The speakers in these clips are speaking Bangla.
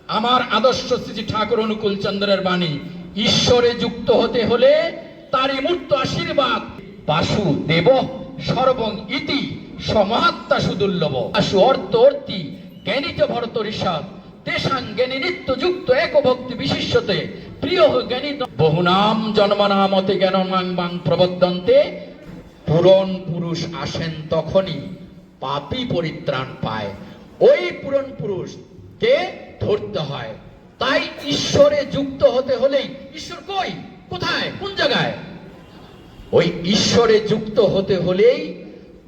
আমার আদর্শ শ্রী ঠাকুর অনুকূল চন্দ্রের বাণী, ঈশ্বরে যুক্ত হতে হলে তারই মূর্ত আশীর্বাদ বাসুদেব সর্বং ইতি সমাত্মা সুদুর্লভ আশু অর্থ অর্থি জ্ঞানিত ভরত ঋষাদ তেষাং জ্ঞানী নিত্য যুক্ত এক ভক্তি বিশিষ্যতে প্রিয় জ্ঞানী বহুনাম জন্মনামতে জ্ঞানমাং বাং প্রবর্তন্তে। পূরণ পুরুষ আসেন তখনই পাপী পরিত্রাণ পায়। ওই পূরণ পুরুষকে ধরতে হয়। তাই ঈশ্বরে যুক্ত হতে হলেই, ঈশ্বর কই, কোথায়, কোন জায়গায়? ওই ঈশ্বরে যুক্ত হতে হলেই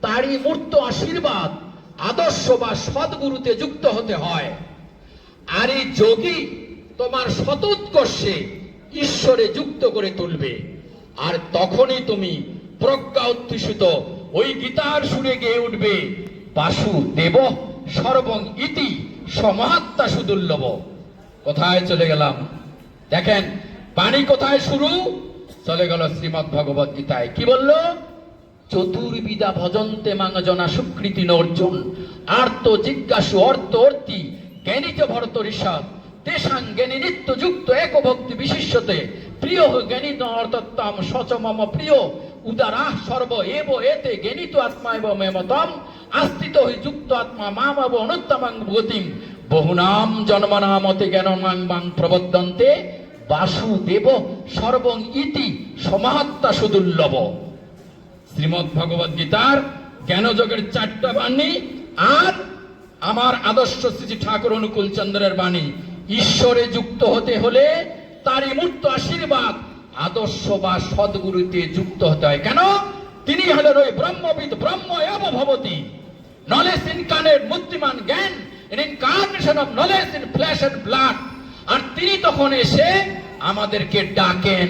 তারই মূর্ত আশীর্বাদ আদর্শ বা সদ্গুরুতে যুক্ত হতে হয়। আর এই যোগী তোমার সতোৎকর্ষে ঈশ্বরে যুক্ত করে তুলবে। আর তখনই তুমি প্রজ্ঞা উত্থিত ওই গীতার সুরে গেয়ে উঠবে বাসুদেব সর্বং ইতি সমাত্মা সুদুর্লভ। কোথায় চলে গেলাম দেখেন, বাণী কোথায় শুরু, চলে গেল শ্রীমদ্ ভগবত গীতায়। কি বলল? চতুর্বিধা ভজন্তে মাঙ্গজনা সুকৃতি অর্জুন আর্ত জিজ্ঞাসু অর্থ অর্থি জ্ঞানীতে ভরত ঋষাদ তেষাং জ্ঞানী নিত্য যুক্ত এক ভক্তি বিশিষ্যতে প্রিয় জ্ঞানীত অর্থাত্তাম সচ মম প্রিয় উদারাহ সর্ব এব এতে জ্ঞানীত আত্মা এব মেমতম আস্থিত হি যুক্ত আত্মা মামব অনুত্তমাং গতিম বহুনাম জন্মনামতে জ্ঞানমাং বাং প্রবর্তন্তে বাসুদেব সর্বং ইতি সমাত্মা সুদুর্লভ। শ্রীমদ্ ভগবদ গীতার জ্ঞানযোগের 4টা বাণী আর আমার আদর্শ শ্রী ঠাকুর অনুকূল চন্দ্রের বাণী। ঈশ্বরে যুক্ত হতে হলে তারই মূর্ত আশীর্বাদ আদর্শ বা সদ্গুরুতে যুক্ত হতে হয়। কেন? তিনি হলেন ওই ব্রহ্মবিদ, ব্রহ্ম এব ভবতি, নলেজ ইনকার্নেট, মূর্তিমান জ্ঞান, incarnation of knowledge in flesh and blood. আর তিনি তখন এসে আমাদেরকে ডাকেন।